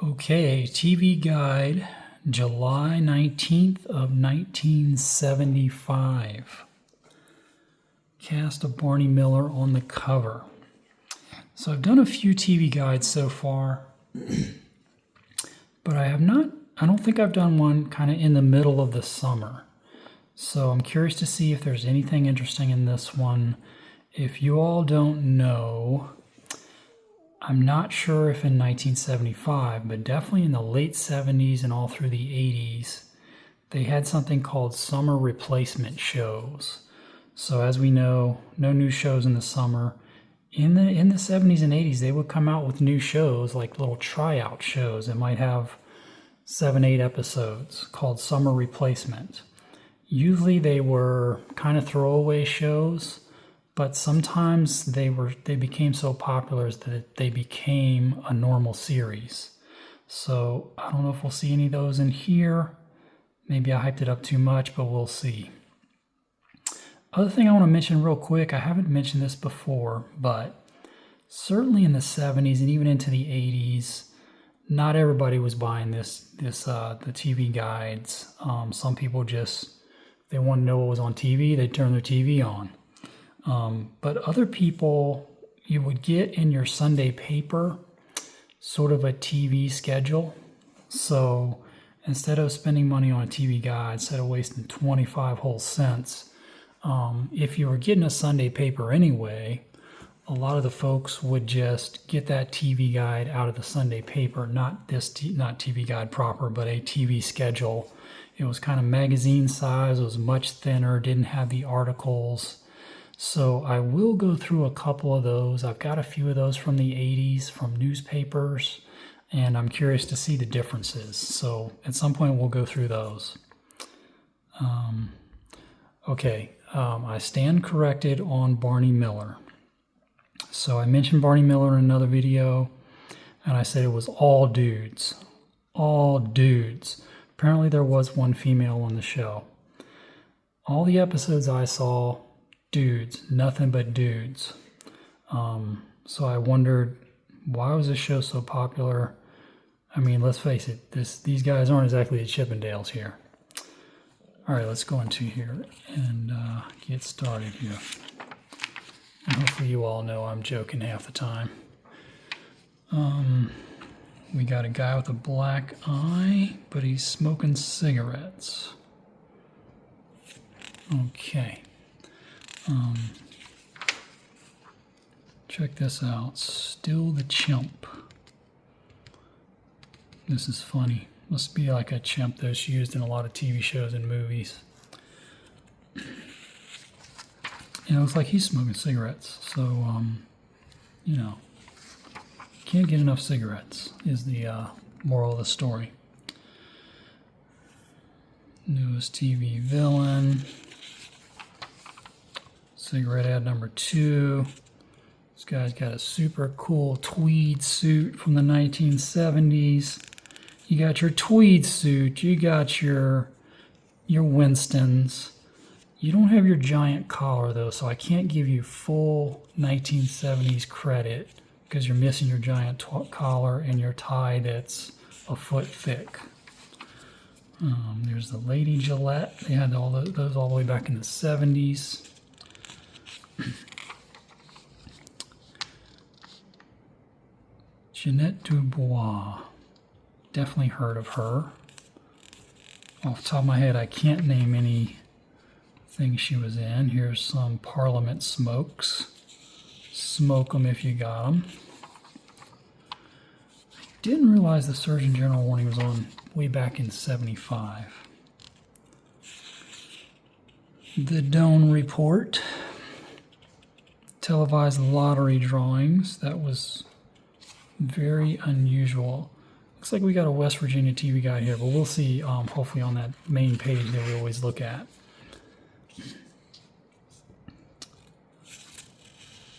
Okay, TV Guide, July 19th of 1975. Cast of Barney Miller on the cover. So I've done a few TV guides so far, but I don't think I've done one kind of in the middle of the summer. So I'm curious to see if there's anything interesting in this one. If you all don't know, I'm not sure if in 1975, but definitely in the late 70s and all through the 80s, they had something called summer replacement shows. So as we know, no new shows in the summer. In the 70s and 80s, they would come out with new shows, like little tryout shows. It might have 7, 8 episodes called summer replacement. Usually they were kind of throwaway shows, but sometimes they became so popular that they became a normal series. So I don't know if we'll see any of those in here. Maybe I hyped it up too much, but we'll see. Other thing I want to mention real quick, I haven't mentioned this before, but certainly in the 70s and even into the 80s, not everybody was buying the TV guides. Some people they wanted to know what was on TV, they'd turn their TV on. But other people, you would get in your Sunday paper sort of a TV schedule. So instead of spending money on a TV guide, instead of wasting 25 whole cents, if you were getting a Sunday paper anyway, a lot of the folks would just get that TV guide out of the Sunday paper, not TV guide proper, but a TV schedule. It was kind of magazine size, it was much thinner, didn't have the articles. So I will go through a couple of those. I've got a few of those from the 80s, from newspapers, and I'm curious to see the differences. So at some point we'll go through those. I stand corrected on Barney Miller. So I mentioned Barney Miller in another video, and I said it was all dudes. All dudes. Apparently there was one female on the show. All the episodes I saw, dudes, nothing but dudes. So I wondered, why was this show so popular? I mean, let's face it, these guys aren't exactly the Chippendales here. All right, let's go into here and get started here. And hopefully you all know I'm joking half the time. We got a guy with a black eye, but he's smoking cigarettes. Okay. Check this out. Still the chimp. This is funny. Must be like a chimp that's used in a lot of TV shows and movies. And it looks like he's smoking cigarettes. So, can't get enough cigarettes is the moral of the story. Newest TV villain. Cigarette ad number 2. This guy's got a super cool tweed suit from the 1970s. You got your tweed suit. You got your Winstons. You don't have your giant collar, though, so I can't give you full 1970s credit because you're missing your giant collar and your tie that's a foot thick. There's the Lady Gillette. They had those all the way back in the 70s. Jeanette Dubois. Definitely heard of her. Off the top of my head, I can't name any things she was in. Here's some Parliament smokes. Smoke them if you got them. I didn't realize the Surgeon General warning was on way back in 75. The Doan Report. Televised lottery drawings. That was very unusual. Looks like we got a West Virginia TV guide here, but we'll see hopefully on that main page that we always look at.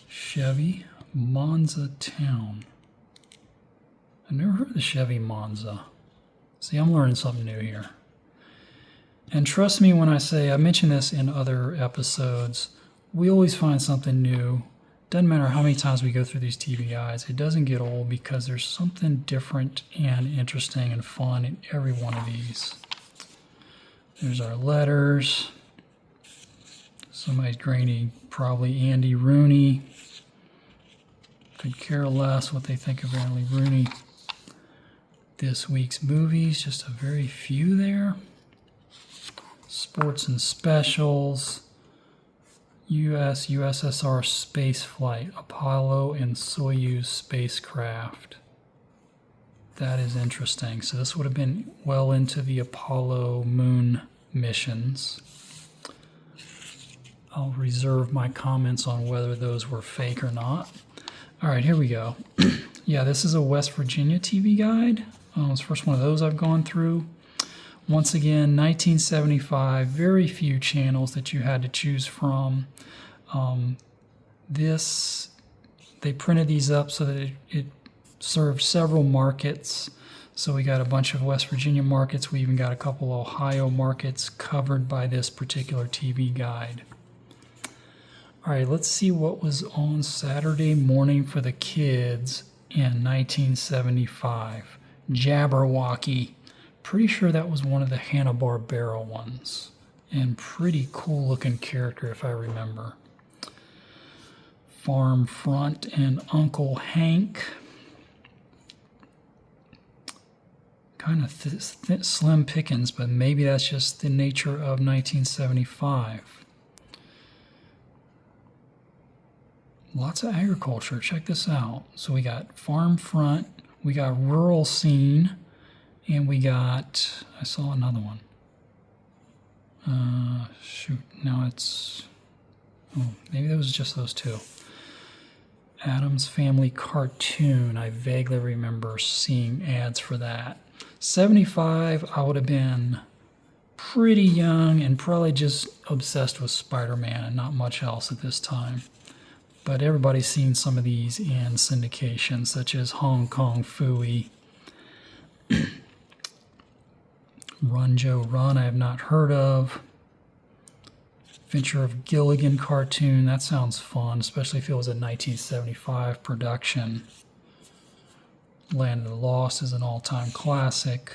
Chevy Monza Town. I've never heard of the Chevy Monza. See, I'm learning something new here. And trust me when I say, I mentioned this in other episodes, we always find something new. Doesn't matter how many times we go through these TV guides, it doesn't get old because there's something different and interesting and fun in every one of these. There's our letters. Somebody's grainy, probably Andy Rooney. Could care less what they think of Andy Rooney. This week's movies, just a very few there. Sports and specials. USSR space flight, Apollo and Soyuz spacecraft. That is interesting. So this would have been well into the Apollo moon missions. I'll reserve my comments on whether those were fake or not. All right, here we go. Yeah, this is a West Virginia TV guide. It's the first one of those I've gone through. Once again, 1975, very few channels that you had to choose from. They printed these up so that it served several markets. So we got a bunch of West Virginia markets. We even got a couple Ohio markets covered by this particular TV guide. All right, let's see what was on Saturday morning for the kids in 1975. Jabberwocky. Pretty sure that was one of the Hanna-Barbera ones. And pretty cool looking character if I remember. Farm Front and Uncle Hank. Kind of slim pickings, but maybe that's just the nature of 1975. Lots of agriculture. Check this out. So we got Farm Front, we got Rural Scene, and we got, I saw another one. Shoot, now it's, oh, maybe it was just those two. Addams Family Cartoon. I vaguely remember seeing ads for that. 75, I would have been pretty young and probably just obsessed with Spider-Man and not much else at this time. But everybody's seen some of these in syndication, such as Hong Kong Phooey. Run Joe Run, I have not heard of. Adventure of Gilligan cartoon, that sounds fun, especially if it was a 1975 production. Land of the Lost is an all-time classic.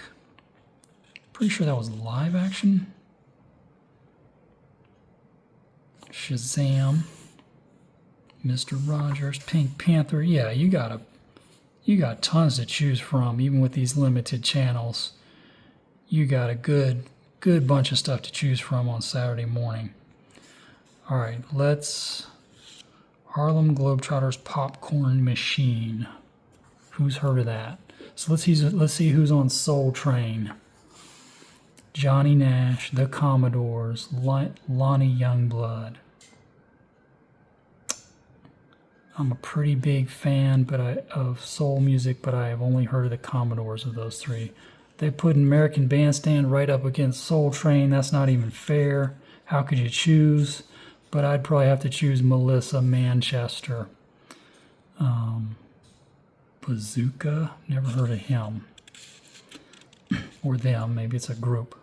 Pretty sure that was live action. Shazam. Mr. Rogers, Pink Panther. Yeah, you got tons to choose from, even with these limited channels. You got a good bunch of stuff to choose from on Saturday morning. All right, Harlem Globetrotters Popcorn Machine. Who's heard of that? So let's see who's on Soul Train. Johnny Nash, The Commodores, Lonnie Youngblood. I'm a pretty big fan of soul music, but I have only heard of the Commodores of those three. They put American Bandstand right up against Soul Train. That's not even fair. How could you choose? But I'd probably have to choose Melissa Manchester. Bazooka, never heard of him. Or them, maybe it's a group.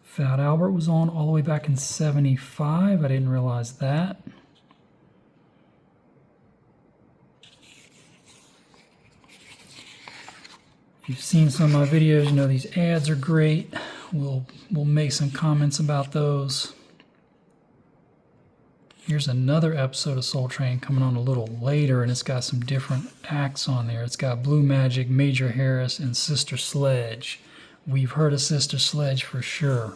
Fat Albert was on all the way back in 75. I didn't realize that. If you've seen some of my videos, you know these ads are great. We'll make some comments about those. Here's another episode of Soul Train coming on a little later, and it's got some different acts on there. It's got Blue Magic, Major Harris, and Sister Sledge. We've heard of Sister Sledge for sure.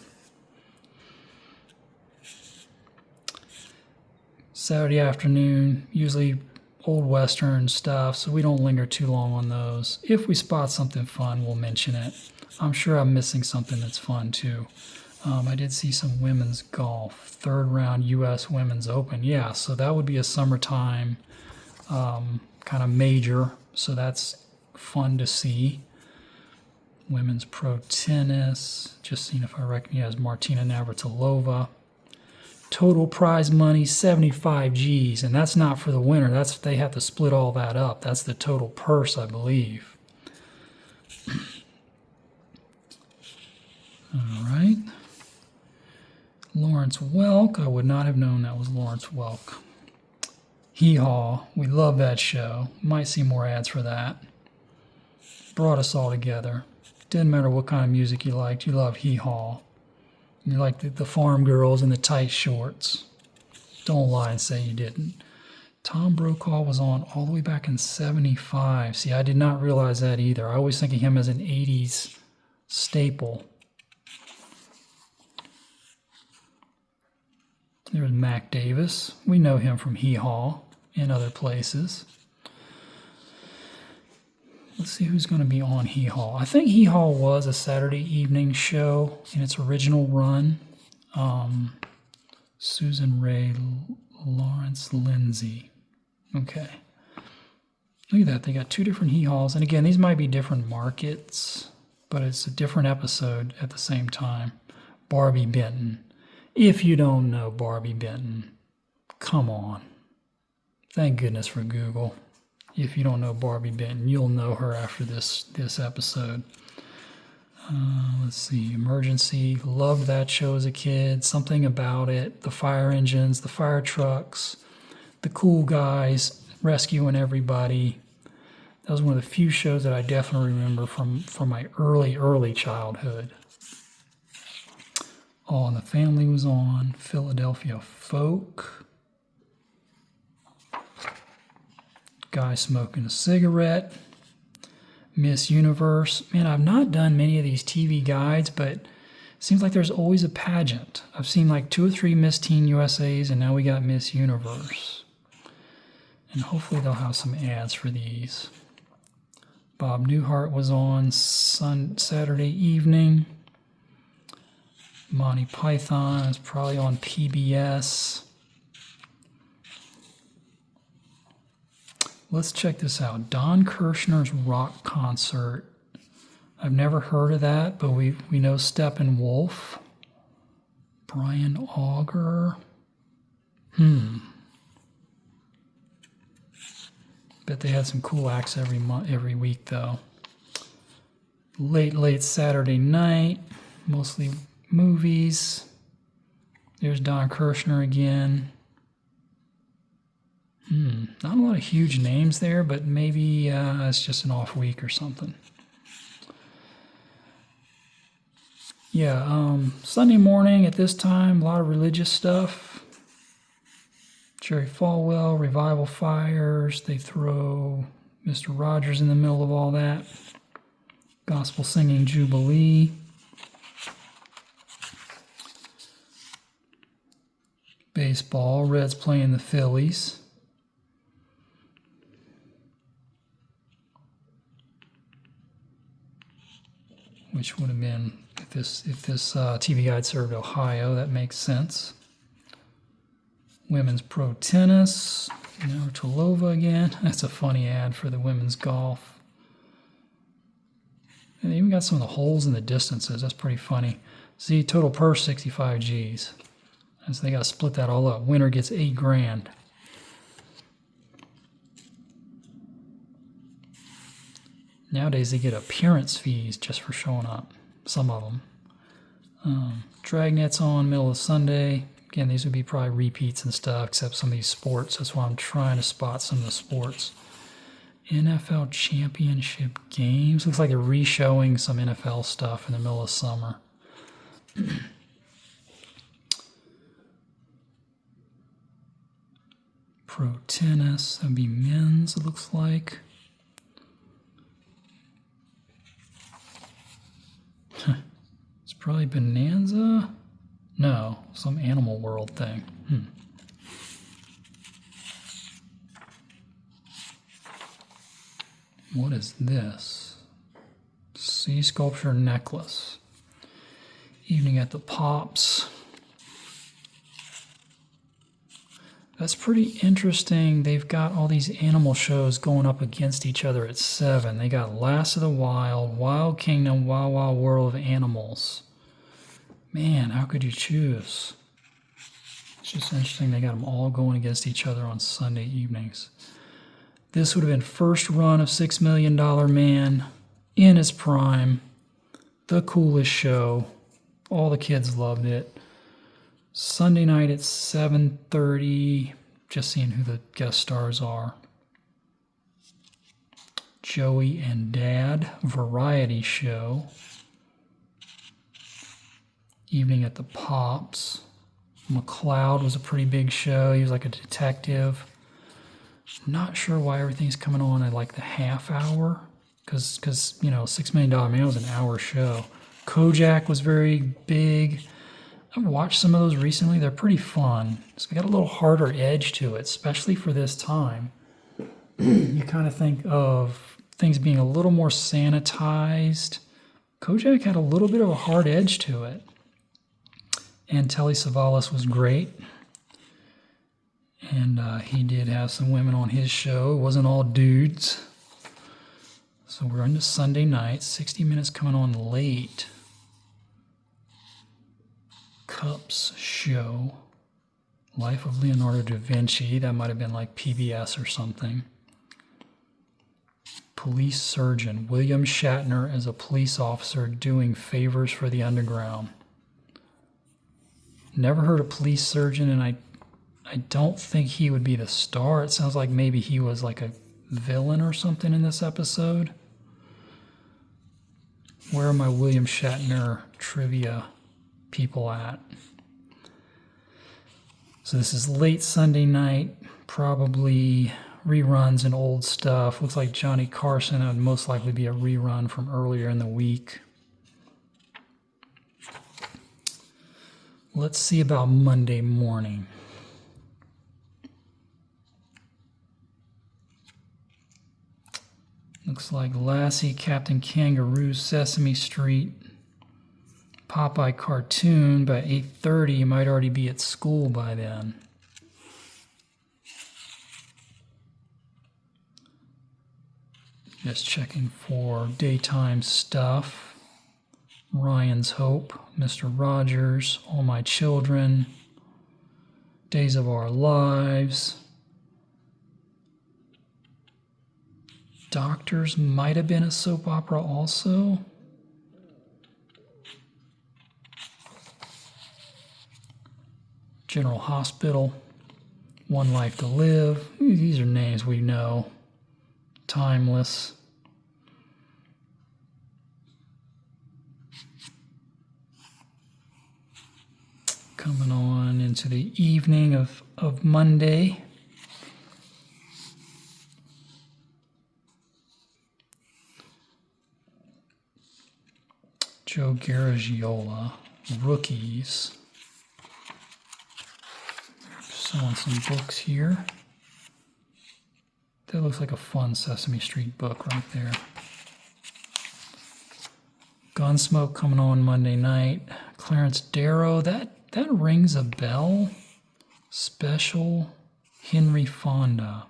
Saturday afternoon, usually old Western stuff, so we don't linger too long on those. If we spot something fun, we'll mention it. I'm sure I'm missing something that's fun too. I did see some women's golf, third round U.S. Women's Open. Yeah, so that would be a summertime kind of major, so that's fun to see. Women's pro tennis, just seeing if I recognize Martina Navratilova. Total prize money, 75 G's, and that's not for the winner. They have to split all that up. That's the total purse, I believe. All right. Lawrence Welk. I would not have known that was Lawrence Welk. Hee Haw. We love that show. Might see more ads for that. Brought us all together. Didn't matter what kind of music you liked. You loved Hee Haw. You liked the farm girls in the tight shorts. Don't lie and say you didn't. Tom Brokaw was on all the way back in 75. See, I did not realize that either. I always think of him as an 80s staple. There's Mac Davis. We know him from Hee Haw and other places. Let's see who's going to be on Hee Haw. I think Hee Haw was a Saturday evening show in its original run. Susan Ray Lawrence Lindsay. Okay. Look at that. They got two different Hee Haws. And again, these might be different markets, but it's a different episode at the same time. Barbie Benton. If you don't know Barbie Benton, come on. Thank goodness for Google. If you don't know Barbie Benton, you'll know her after this episode. Let's see. Emergency. Loved that show as a kid. Something about it. The fire engines, the fire trucks, the cool guys rescuing everybody. That was one of the few shows that I definitely remember from my early childhood. All in the Family was on. Philadelphia Folk. Guy smoking a cigarette. Miss Universe. Man, I've not done many of these TV guides, but it seems like there's always a pageant. I've seen like 2 or 3 Miss Teen USAs, and now we got Miss Universe. And hopefully they'll have some ads for these. Bob Newhart was on Saturday evening. Monty Python is probably on PBS. Let's check this out. Don Kirshner's rock concert. I've never heard of that, but we know Steppenwolf. Brian Auger. Bet they had some cool acts every week though. Late Saturday night, mostly movies. There's Don Kirshner again. Not a lot of huge names there, but maybe it's just an off week or something. Yeah, Sunday morning at this time, a lot of religious stuff. Jerry Falwell, Revival Fires. They throw Mr. Rogers in the middle of all that. Gospel Singing Jubilee. Baseball, Reds playing the Phillies. Which would have been, if this TV guide served Ohio, that makes sense. Women's pro tennis, Navratilova again. That's a funny ad for the women's golf. And they even got some of the holes in the distances. That's pretty funny. See, total purse 65 G's. And so they got to split that all up. Winner gets $8,000. Nowadays, they get appearance fees just for showing up. Some of them. Dragnet's on middle of Sunday. Again, these would be probably repeats and stuff, except some of these sports. That's why I'm trying to spot some of the sports. NFL Championship games. Looks like they're re-showing some NFL stuff in the middle of summer. Pro tennis. That would be men's, it looks like. It's probably Bonanza? No, some Animal World thing. What is this? Sea sculpture necklace. Evening at the Pops. That's pretty interesting. They've got all these animal shows going up against each other at 7. They got Last of the Wild, Wild Kingdom, Wild Wild World of Animals. Man, how could you choose? It's just interesting they got them all going against each other on Sunday evenings. This would have been first run of $6 Million Man in its prime. The coolest show. All the kids loved it. Sunday night at 7:30. just seeing who the guest stars are. Joey and Dad variety show. Evening at the Pops. McCloud was a pretty big show. He was like a detective. Not sure why everything's coming on at like the half hour. Because $6 Million Man was an hour show. Kojak was very big. I've watched some of those recently. They're pretty fun. So they got a little harder edge to it, especially for this time. You kind of think of things being a little more sanitized. Kojak had a little bit of a hard edge to it. And Telly Savalas was great. And he did have some women on his show. It wasn't all dudes. So we're into Sunday night. 60 Minutes coming on late. Cups show. Life of Leonardo da Vinci. That might have been like PBS or something. Police surgeon. William Shatner as a police officer doing favors for the underground. Never heard of police surgeon, and I don't think he would be the star. It sounds like maybe he was like a villain or something in this episode. Where are my William Shatner trivia people at? So this is late Sunday night, probably reruns and old stuff. Looks like Johnny Carson would most likely be a rerun from earlier in the week. Let's see about Monday morning. Looks like Lassie, Captain Kangaroo, Sesame Street, Popeye cartoon. By 8:30, you might already be at school by then. Just checking for daytime stuff. Ryan's Hope, Mr. Rogers, All My Children, Days of Our Lives. Doctors might have been a soap opera also. General Hospital, One Life to Live. These are names we know. Timeless. Coming on into the evening of Monday. Joe Garagiola, Rookies. Selling some books here. That looks like a fun Sesame Street book right there. Gunsmoke coming on Monday night. Clarence Darrow, that rings a bell. Special Henry Fonda.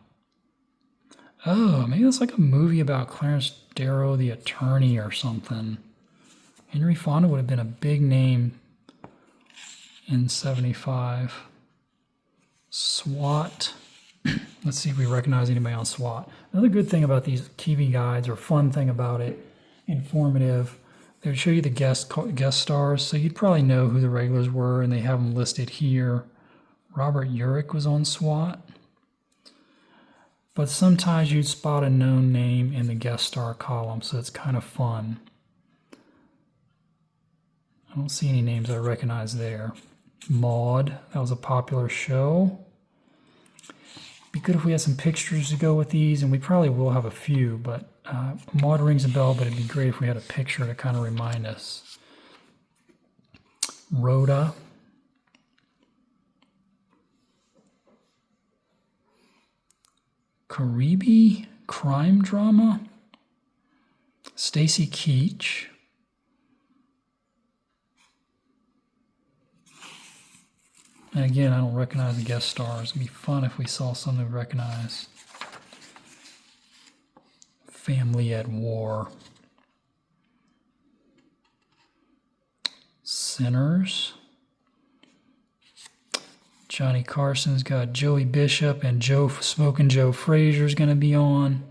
Oh, maybe that's like a movie about Clarence Darrow, the attorney or something. Henry Fonda would have been a big name in 75. SWAT. Let's see if we recognize anybody on SWAT. Another good thing about these TV guides, or fun thing about it, informative, they would show you the guest stars, so you'd probably know who the regulars were, and they have them listed here. Robert Urich was on SWAT. But sometimes you'd spot a known name in the guest star column, so it's kind of fun. I don't see any names I recognize there. Maude, that was a popular show. Be good if we had some pictures to go with these, and we probably will have a few, but Maude rings a bell, but it'd be great if we had a picture to kind of remind us. Rhoda. Caribe crime drama. Stacy Keach. And again, I don't recognize the guest stars. It'd be fun if we saw something we recognize. Family at War. Sinners. Johnny Carson's got Joey Bishop, and Smokin' Joe Frazier's going to be on.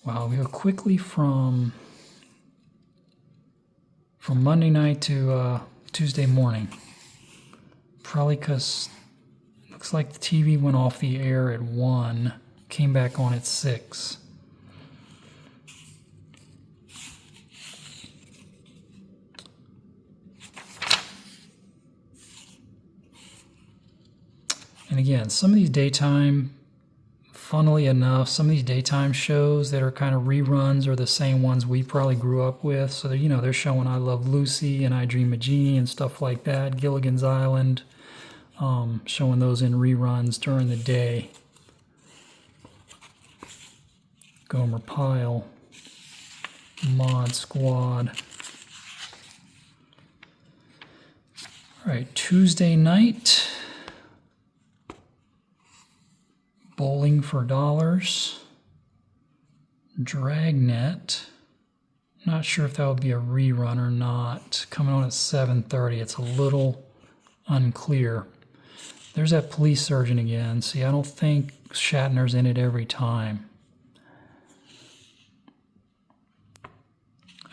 Wow, we go quickly from Monday night to Tuesday morning. Probably because looks like the TV went off the air at 1, came back on at 6. And again, some of these daytime, funnily enough, some of these daytime shows that are kind of reruns are the same ones we probably grew up with. So, they're showing I Love Lucy and I Dream of Jeannie and stuff like that, Gilligan's Island, showing those in reruns during the day. Gomer Pyle, Mod Squad. All right, Tuesday night. Bowling for Dollars, Dragnet. Not sure if that would be a rerun or not. Coming on at 7:30. It's a little unclear. There's that police surgeon again. See, I don't think Shatner's in it every time.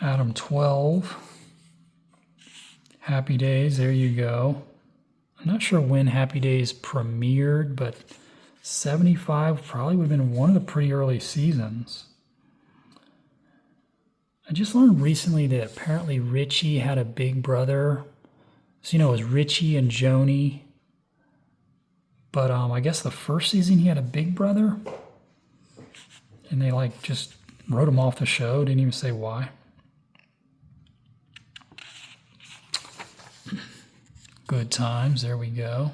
Adam 12. Happy Days, there you go. I'm not sure when Happy Days premiered, but 75 probably would have been one of the pretty early seasons. I just learned recently that apparently Richie had a big brother. So, it was Richie and Joni. But I guess the first season he had a big brother. And they just wrote him off the show. Didn't even say why. Good Times, there we go.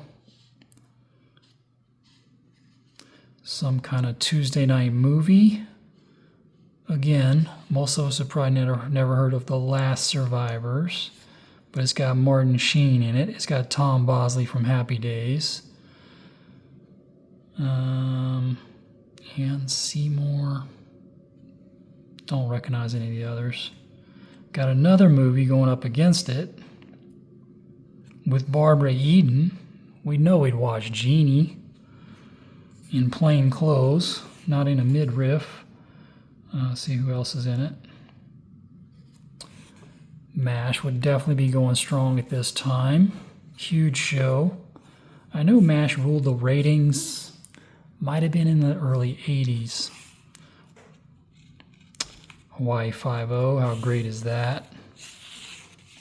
Some kind of Tuesday night movie. Again, most of us have probably never heard of The Last Survivors, but it's got Martin Sheen in it. It's got Tom Bosley from Happy Days. Ann Seymour. Don't recognize any of the others. Got another movie going up against it with Barbara Eden. We know we'd watch Jeannie. In plain clothes, not in a midriff. See who else is in it. MASH would definitely be going strong at this time. Huge show. I know MASH ruled the ratings. Might have been in the early 80s. Hawaii Five-0, how great is that?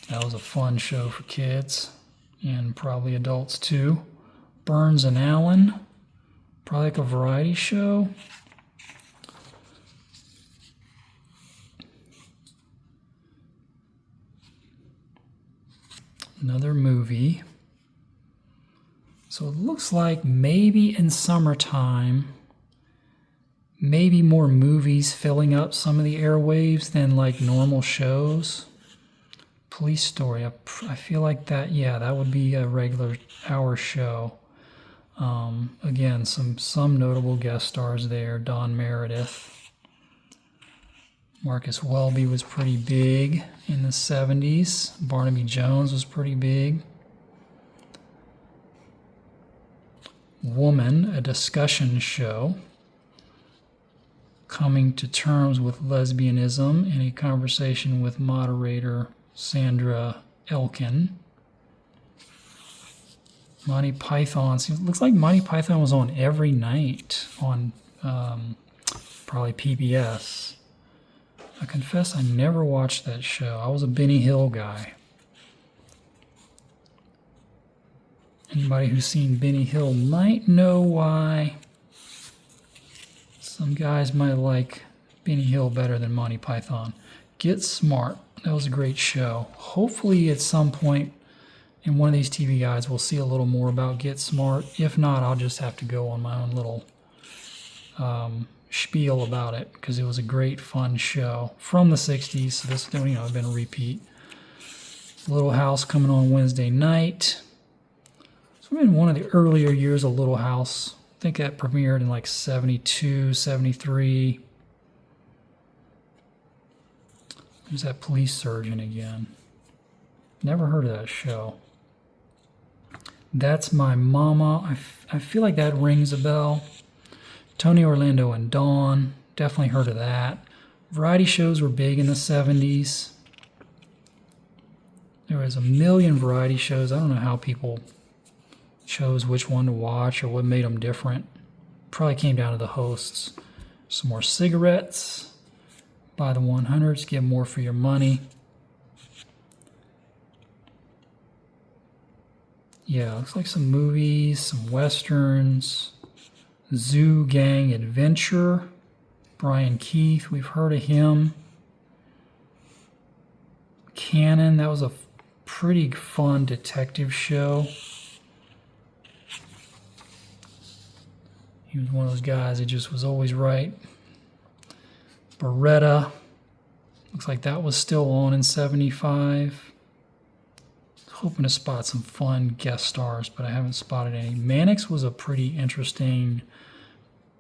That was a fun show for kids. And probably adults too. Burns and Allen. Probably like a variety show. Another movie. So it looks like maybe in summertime, maybe more movies filling up some of the airwaves than like normal shows. Police Story, I feel like that, yeah, that would be a regular hour show. Again, some notable guest stars there. Don Meredith. Marcus Welby was pretty big in the 70s. Barnaby Jones was pretty big. Woman, a discussion show. Coming to terms with lesbianism in a conversation with moderator Sandra Elkin. Monty Python. It looks like Monty Python was on every night on probably PBS. I confess I never watched that show. I was a Benny Hill guy. Anybody who's seen Benny Hill might know why. Some guys might like Benny Hill better than Monty Python. Get Smart. That was a great show. Hopefully at some point in one of these TV guides we'll see a little more about Get Smart. If not, I'll just have to go on my own little spiel about it because it was a great, fun show from the 60s. So this, has been a repeat. Little House coming on Wednesday night. So in one of the earlier years of Little House. I think that premiered in like 72, 73. There's that police surgeon again. Never heard of that show. That's My Mama. I feel like that rings a bell. Tony Orlando and Dawn. Definitely heard of that. Variety shows were big in the 70s. There was a million variety shows. I don't know how people chose which one to watch or what made them different. Probably came down to the hosts. Some more cigarettes. Buy the 100s, get more for your money. Yeah, looks like some movies, some westerns. Zoo Gang Adventure. Brian Keith, we've heard of him. Cannon, that was a pretty fun detective show. He was one of those guys that just was always right. Beretta, looks like that was still on in 75. Hoping to spot some fun guest stars, but I haven't spotted any. Mannix was a pretty interesting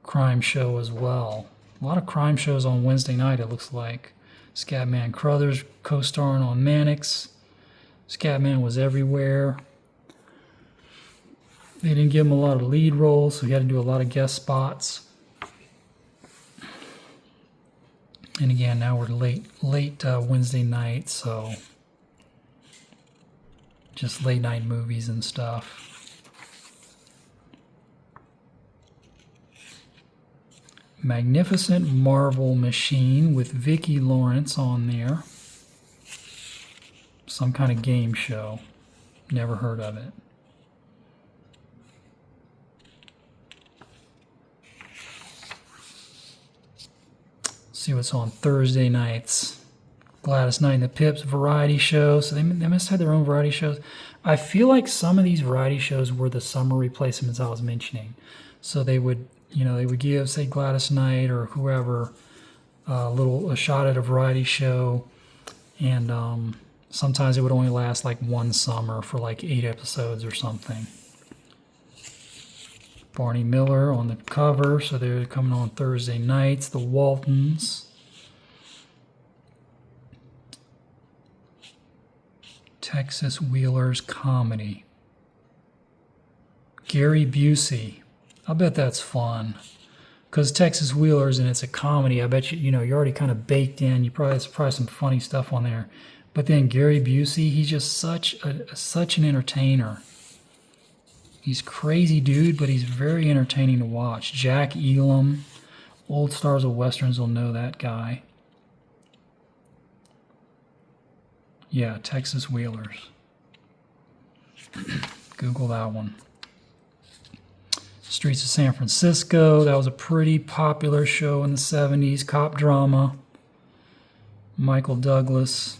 crime show as well. A lot of crime shows on Wednesday night, it looks like. Scatman Crothers co-starring on Mannix. Scatman was everywhere. They didn't give him a lot of lead roles, so he had to do a lot of guest spots. And again, now we're late Wednesday night, so just late night movies and stuff. Magnificent Marvel Machine with Vicki Lawrence on there. Some kind of game show. Never heard of it. See what's on Thursday nights. Gladys Knight and the Pips variety show. So they must have their own variety shows. I feel like some of these variety shows were the summer replacements I was mentioning. So they would, they would give, say, Gladys Knight or whoever a shot at a variety show, and sometimes it would only last like one summer for like 8 episodes or something. Barney Miller on the cover, so they're coming on Thursday nights. The Waltons. Texas Wheelers Comedy. Gary Busey. I bet that's fun. Because Texas Wheelers and it's a comedy, I bet you're already kind of baked in. There's probably some funny stuff on there. But then Gary Busey, he's just such an entertainer. He's crazy dude, but he's very entertaining to watch. Jack Elam, old stars of westerns will know that guy. Yeah, Texas Wheelers. Google that one. Streets of San Francisco, that was a pretty popular show in the 70s. Cop drama. Michael Douglas.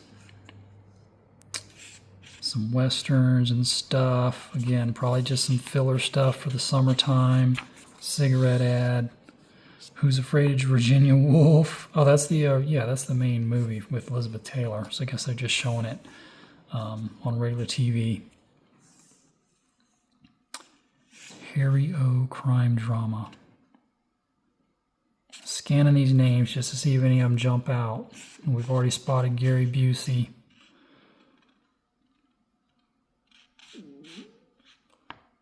Some westerns and stuff. Again, probably just some filler stuff for the summertime. Cigarette ad. Who's Afraid of Virginia Woolf? Oh, that's the main movie with Elizabeth Taylor. So I guess they're just showing it on regular TV. Harry O. crime drama. Scanning these names just to see if any of them jump out. We've already spotted Gary Busey.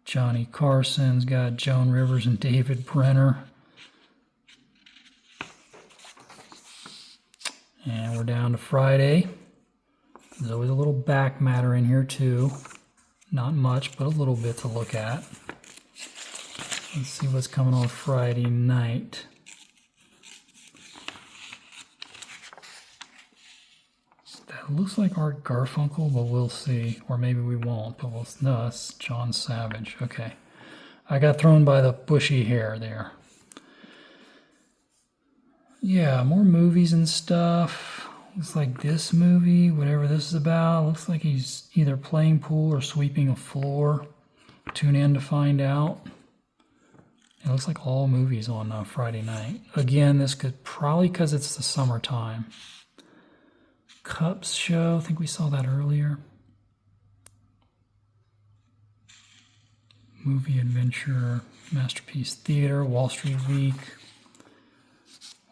Johnny Carson's got Joan Rivers and David Brenner. And we're down to Friday. There's always a little back matter in here too. Not much, but a little bit to look at. Let's see what's coming on Friday night. That looks like Art Garfunkel, but we'll see. Or maybe we won't, but no, that's John Savage. Okay. I got thrown by the bushy hair there. Yeah, more movies and stuff. Looks like this movie, whatever this is about, looks like he's either playing pool or sweeping a floor. Tune in to find out. It looks like all movies on Friday night. Again, this could probably because it's the summertime. Cups show, I think we saw that earlier. Movie Adventure, Masterpiece Theater, Wall Street Week.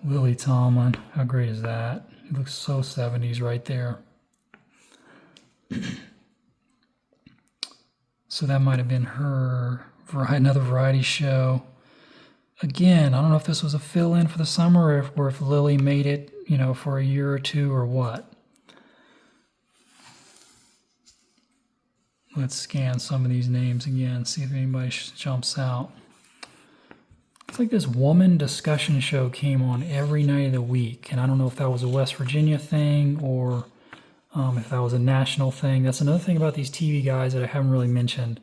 Lily Tomlin, how great is that? It looks so 70s right there. So that might have been her, another variety show. Again, I don't know if this was a fill-in for the summer or if Lily made it, for a year or two or what. Let's scan some of these names again, see if anybody jumps out. It's like this woman discussion show came on every night of the week, and I don't know if that was a West Virginia thing or if that was a national thing. That's another thing about these TV guys that I haven't really mentioned.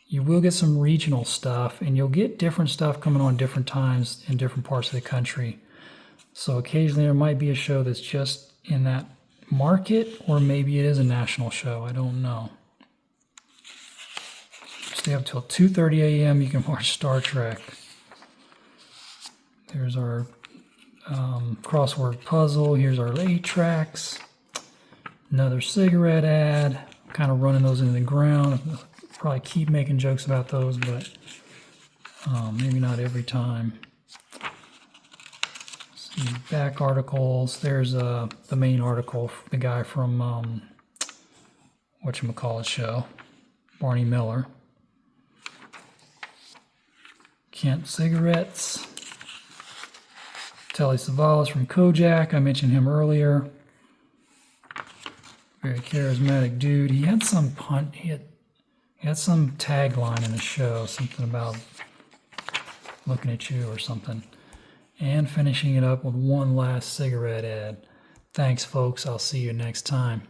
You will get some regional stuff, and you'll get different stuff coming on different times in different parts of the country. So occasionally there might be a show that's just in that market, or maybe it is a national show. I don't know. Stay up till 2:30 a.m. You can watch Star Trek. There's our crossword puzzle. Here's our 8 tracks. Another cigarette ad. I'm kind of running those into the ground. I'll probably keep making jokes about those, but maybe not every time. Let's see, back articles. There's the main article, the guy from whatchamacallit show, Barney Miller. Kent Cigarettes. Telly Savalas from Kojak, I mentioned him earlier. Very charismatic dude. He had some he had some tagline in the show, something about looking at you or something. And finishing it up with one last cigarette ad. Thanks, folks. I'll see you next time.